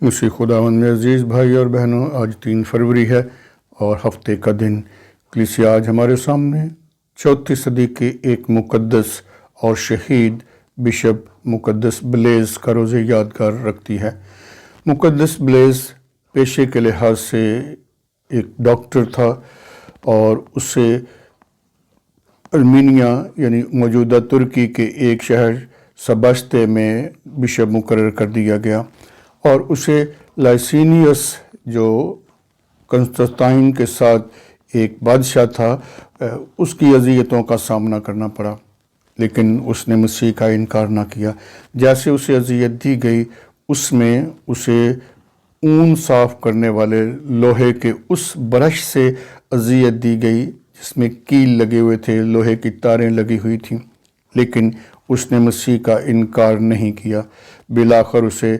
مسیح خداوند میں عزیز بھائی اور بہنوں، آج 3 فروری ہے اور ہفتے کا دن۔ کلیسیا آج ہمارے سامنے 4 صدی کے ایک مقدس اور شہید بشپ مقدس بلیز کا روز یادگار رکھتی ہے۔ مقدس بلیز پیشے کے لحاظ سے ایک ڈاکٹر تھا اور اسے ارمینیا یعنی موجودہ ترکی کے ایک شہر سباستے میں بشپ مقرر کر دیا گیا، اور اسے لائسینیس جو کنسٹنٹائن کے ساتھ ایک بادشاہ تھا اس کی اذیتوں کا سامنا کرنا پڑا، لیکن اس نے مسیح کا انکار نہ کیا۔ جیسے اسے اذیت دی گئی، اس میں اسے اون صاف کرنے والے لوہے کے اس برش سے اذیت دی گئی جس میں کیل لگے ہوئے تھے، لوہے کی تاریں لگی ہوئی تھیں، لیکن اس نے مسیح کا انکار نہیں کیا۔ بالآخر اسے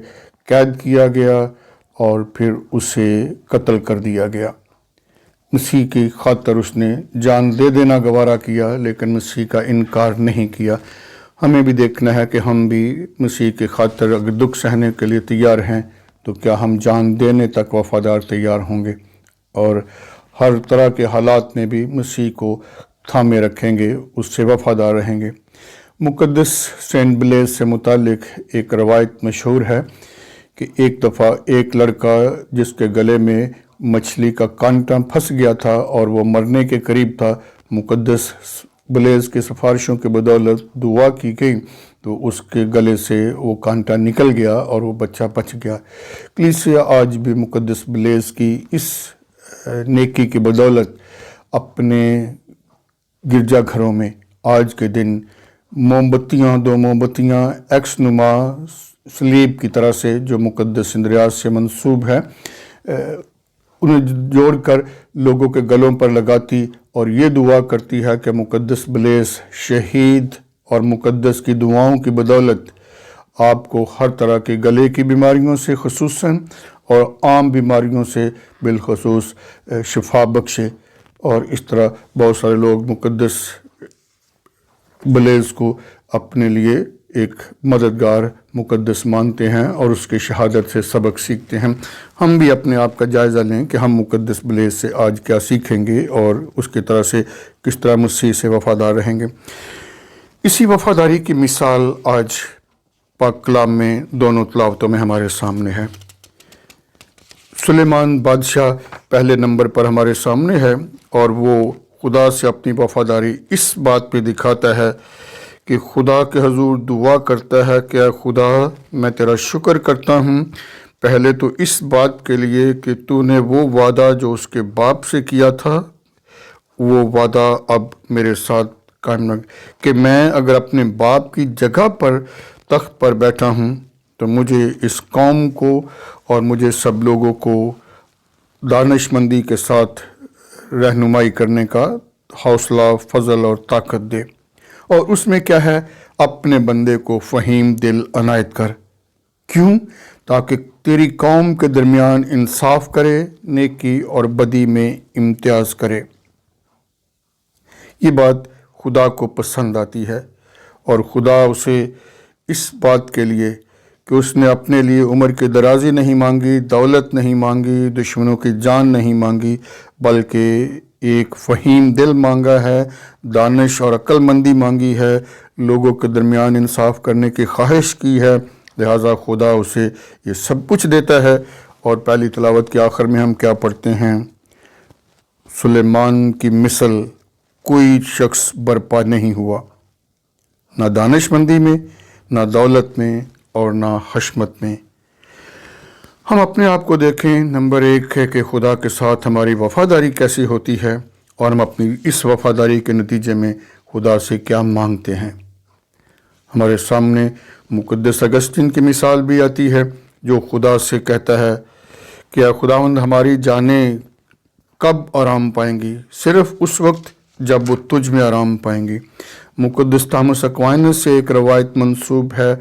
قید کیا گیا اور پھر اسے قتل کر دیا گیا۔ مسیح کی خاطر اس نے جان دے دینا گوارا کیا، لیکن مسیح کا انکار نہیں کیا۔ ہمیں بھی دیکھنا ہے کہ ہم بھی مسیح کی خاطر اگر دکھ سہنے کے لیے تیار ہیں تو کیا ہم جان دینے تک وفادار تیار ہوں گے، اور ہر طرح کے حالات میں بھی مسیح کو تھامے رکھیں گے، اس سے وفادار رہیں گے۔ مقدس سینٹ بلیز سے متعلق ایک روایت مشہور ہے کہ ایک دفعہ ایک لڑکا جس کے گلے میں مچھلی کا کانٹا پھنس گیا تھا اور وہ مرنے کے قریب تھا، مقدس بلیز کی سفارشوں کے بدولت دعا کی گئی تو اس کے گلے سے وہ کانٹا نکل گیا اور وہ بچہ بچ گیا۔ کلیسیا آج بھی مقدس بلیز کی اس نیکی کی بدولت اپنے گرجا گھروں میں آج کے دن دو موم بتیاں ایکس نما سلیب کی طرح سے جو مقدس اندریاس سے منسوب ہے انہیں جوڑ کر لوگوں کے گلوں پر لگاتی اور یہ دعا کرتی ہے کہ مقدس بلیز شہید اور مقدس کی دعاؤں کی بدولت آپ کو ہر طرح کے گلے کی بیماریوں سے خصوصاً اور عام بیماریوں سے بالخصوص شفا بخشے۔ اور اس طرح بہت سارے لوگ مقدس بلیز کو اپنے لیے ایک مددگار مقدس مانتے ہیں اور اس کی شہادت سے سبق سیکھتے ہیں۔ ہم بھی اپنے آپ کا جائزہ لیں کہ ہم مقدس بلیز سے آج کیا سیکھیں گے اور اس کی طرح سے کس طرح مسیح سے وفادار رہیں گے۔ اسی وفاداری کی مثال آج پاک کلام میں دونوں تلاوتوں میں ہمارے سامنے ہے۔ سلیمان بادشاہ پہلے نمبر پر ہمارے سامنے ہے، اور وہ خدا سے اپنی وفاداری اس بات پہ دکھاتا ہے کہ خدا کے حضور دعا کرتا ہے کہ اے خدا میں تیرا شکر کرتا ہوں، پہلے تو اس بات کے لیے کہ تو نے وہ وعدہ جو اس کے باپ سے کیا تھا وہ وعدہ اب میرے ساتھ قائم رکھ، کہ میں اگر اپنے باپ کی جگہ پر تخت پر بیٹھا ہوں تو مجھے اس قوم کو اور مجھے سب لوگوں کو دانش مندی کے ساتھ رہنمائی کرنے کا حوصلہ، فضل اور طاقت دے۔ اور اس میں کیا ہے؟ اپنے بندے کو فہیم دل عنایت کر۔ کیوں؟ تاکہ تیری قوم کے درمیان انصاف کرے، نیکی اور بدی میں امتیاز کرے۔ یہ بات خدا کو پسند آتی ہے، اور خدا اسے اس بات کے لیے کہ اس نے اپنے لیے عمر کی درازی نہیں مانگی، دولت نہیں مانگی، دشمنوں کی جان نہیں مانگی، بلکہ ایک فہیم دل مانگا ہے، دانش اور عقل مندی مانگی ہے، لوگوں کے درمیان انصاف کرنے کی خواہش کی ہے، لہٰذا خدا اسے یہ سب کچھ دیتا ہے۔ اور پہلی تلاوت کے آخر میں ہم کیا پڑھتے ہیں؟ سلیمان کی مثل کوئی شخص برپا نہیں ہوا، نہ دانش مندی میں، نہ دولت میں اور نہ حشمت میں۔ ہم اپنے آپ کو دیکھیں۔ نمبر 1 ہے کہ خدا کے ساتھ ہماری وفاداری کیسی ہوتی ہے، اور ہم اپنی اس وفاداری کے نتیجے میں خدا سے کیا مانگتے ہیں۔ ہمارے سامنے مقدس اگسطین کی مثال بھی آتی ہے، جو خدا سے کہتا ہے کہ اے خداوند ہماری جانیں کب آرام پائیں گی؟ صرف اس وقت جب وہ تجھ میں آرام پائیں گی۔ مقدس تامس اکوائنس سے ایک روایت منسوب ہے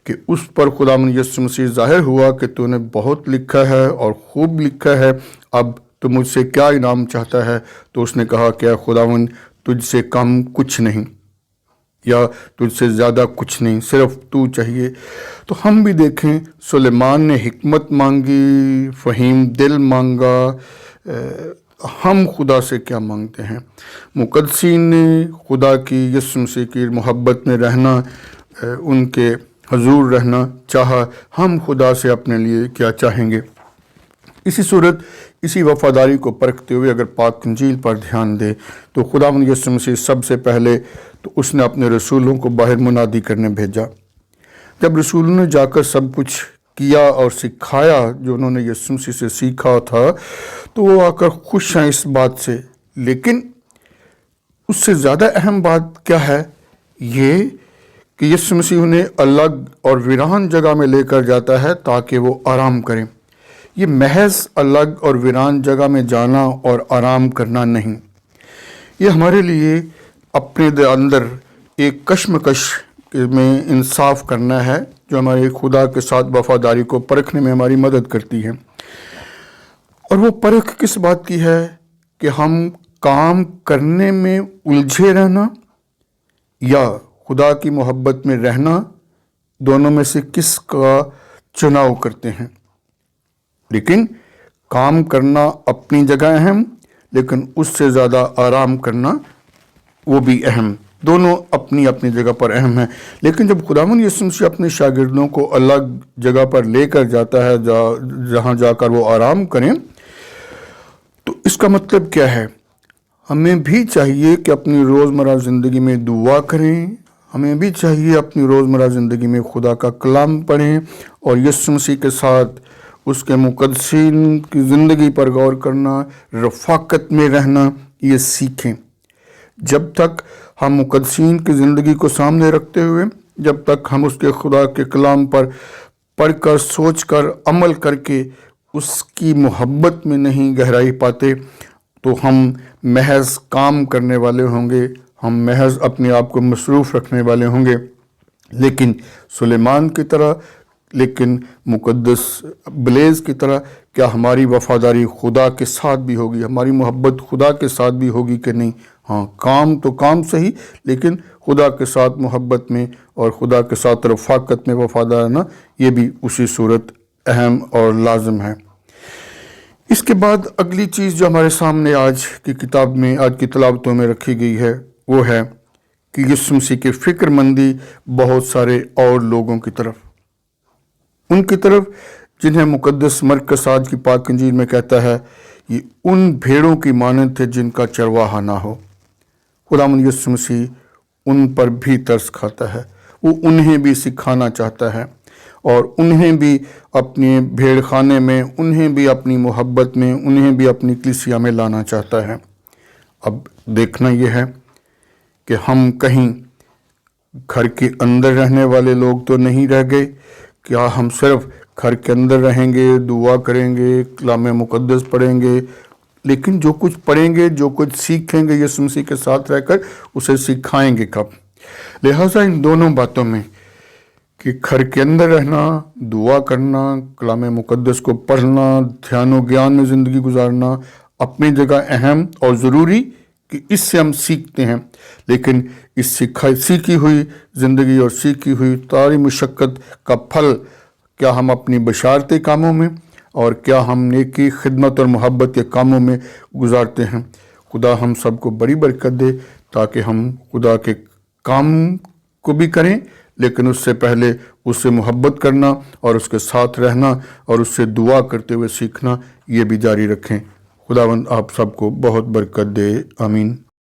کہ اس پر خداوند یسوع مسیح ظاہر ہوا کہ تو نے بہت لکھا ہے اور خوب لکھا ہے، اب تو مجھ سے کیا انعام چاہتا ہے؟ تو اس نے کہا کہ اے خداوند تجھ سے کم کچھ نہیں۔ یا تجھ سے زیادہ کچھ نہیں، صرف تو چاہیے۔ تو ہم بھی دیکھیں سلیمان نے حکمت مانگی، فہیم دل مانگا، ہم خدا سے کیا مانگتے ہیں؟ مقدسین نے خدا کی، یسوع مسیح کی محبت میں رہنا، ان کے حضور رہنا چاہا، ہم خدا سے اپنے لیے کیا چاہیں گے؟ اسی صورت اسی وفاداری کو پرکھتے ہوئے اگر پاک انجیل پر دھیان دے تو خداوند یسوع مسیح سب سے پہلے تو اس نے اپنے رسولوں کو باہر منادی کرنے بھیجا۔ جب رسولوں نے جا کر سب کچھ کیا اور سکھایا جو انہوں نے یسوع مسیح سے سیکھا تھا، تو وہ آ کر خوش ہیں اس بات سے، لیکن اس سے زیادہ اہم بات کیا ہے؟ یہ کہ یسوع مسیح انہیں الگ اور ویران جگہ میں لے کر جاتا ہے تاکہ وہ آرام کریں۔ یہ محض الگ اور ویران جگہ میں جانا اور آرام کرنا نہیں، یہ ہمارے لیے اپنے اندر ایک کشمکش میں انصاف کرنا ہے جو ہمارے خدا کے ساتھ وفاداری کو پرکھنے میں ہماری مدد کرتی ہے۔ اور وہ پرکھ کس بات کی ہے کہ ہم کام کرنے میں الجھے رہنا یا خدا کی محبت میں رہنا، دونوں میں سے کس کا چناؤ کرتے ہیں۔ لیکن کام کرنا اپنی جگہ اہم، لیکن اس سے زیادہ آرام کرنا وہ بھی اہم، دونوں اپنی اپنی جگہ پر اہم ہیں۔ لیکن جب خداوند یسوع مسیح اپنے شاگردوں کو الگ جگہ پر لے کر جاتا ہے جہاں جا کر وہ آرام کریں، تو اس کا مطلب کیا ہے؟ ہمیں بھی چاہیے کہ اپنی روزمرہ زندگی میں دعا کریں، ہمیں بھی چاہیے اپنی روزمرہ زندگی میں خدا کا کلام پڑھیں اور یسوع مسیح کے ساتھ اس کے مقدسین کی زندگی پر غور کرنا، رفاقت میں رہنا، یہ سیکھیں۔ جب تک ہم مقدسین کی زندگی کو سامنے رکھتے ہوئے، جب تک ہم اس کے خدا کے کلام پر پڑھ کر، سوچ کر، عمل کر کے اس کی محبت میں نہیں گہرائی پاتے، تو ہم محض کام کرنے والے ہوں گے، ہم محض اپنے آپ کو مصروف رکھنے والے ہوں گے۔ لیکن سلیمان کی طرح، لیکن مقدس بلیز کی طرح کیا ہماری وفاداری خدا کے ساتھ بھی ہوگی، ہماری محبت خدا کے ساتھ بھی ہوگی کہ نہیں؟ ہاں، کام تو کام صحیح، لیکن خدا کے ساتھ محبت میں اور خدا کے ساتھ رفاقت میں وفادار رہنا، یہ بھی اسی صورت اہم اور لازم ہے۔ اس کے بعد اگلی چیز جو ہمارے سامنے آج کی کتاب میں، آج کی تلاوتوں میں رکھی گئی ہے، وہ ہے کہ یسوع مسیح کی فکر مندی بہت سارے اور لوگوں کی طرف، ان کی طرف جنہیں مقدس مرکز آج کی پاک انجیل میں کہتا ہے یہ ان بھیڑوں کی مانند تھے جن کا چرواہا نہ ہو۔ خداوند یسوع مسیح ان پر بھی ترس کھاتا ہے، وہ انہیں بھی سکھانا چاہتا ہے اور انہیں بھی اپنے بھیڑ خانے میں، انہیں بھی اپنی محبت میں، انہیں بھی اپنی کلیسیا میں لانا چاہتا ہے۔ اب دیکھنا یہ ہے کہ ہم کہیں گھر کے اندر رہنے والے لوگ تو نہیں رہ گئے، کیا ہم صرف گھر کے اندر رہیں گے، دعا کریں گے، کلام مقدس پڑھیں گے، لیکن جو کچھ پڑھیں گے، جو کچھ سیکھیں گے یسوع مسیح کے ساتھ رہ کر، اسے سکھائیں گے کب؟ لہٰذا ان دونوں باتوں میں کہ گھر کے اندر رہنا، دعا کرنا، کلام مقدس کو پڑھنا، دھیان و گیان میں زندگی گزارنا اپنی جگہ اہم اور ضروری کہ اس سے ہم سیکھتے ہیں، لیکن اس سیکھی ہوئی زندگی اور سیکھی ہوئی ساری مشقت کا پھل کیا ہم اپنی بشارتی کاموں میں اور کیا ہم نیکی، خدمت اور محبت کے کاموں میں گزارتے ہیں؟ خدا ہم سب کو بڑی برکت دے تاکہ ہم خدا کے کام کو بھی کریں، لیکن اس سے پہلے اس سے محبت کرنا اور اس کے ساتھ رہنا اور اس سے دعا کرتے ہوئے سیکھنا، یہ بھی جاری رکھیں۔ خداوند آپ سب کو بہت برکت دے، آمین۔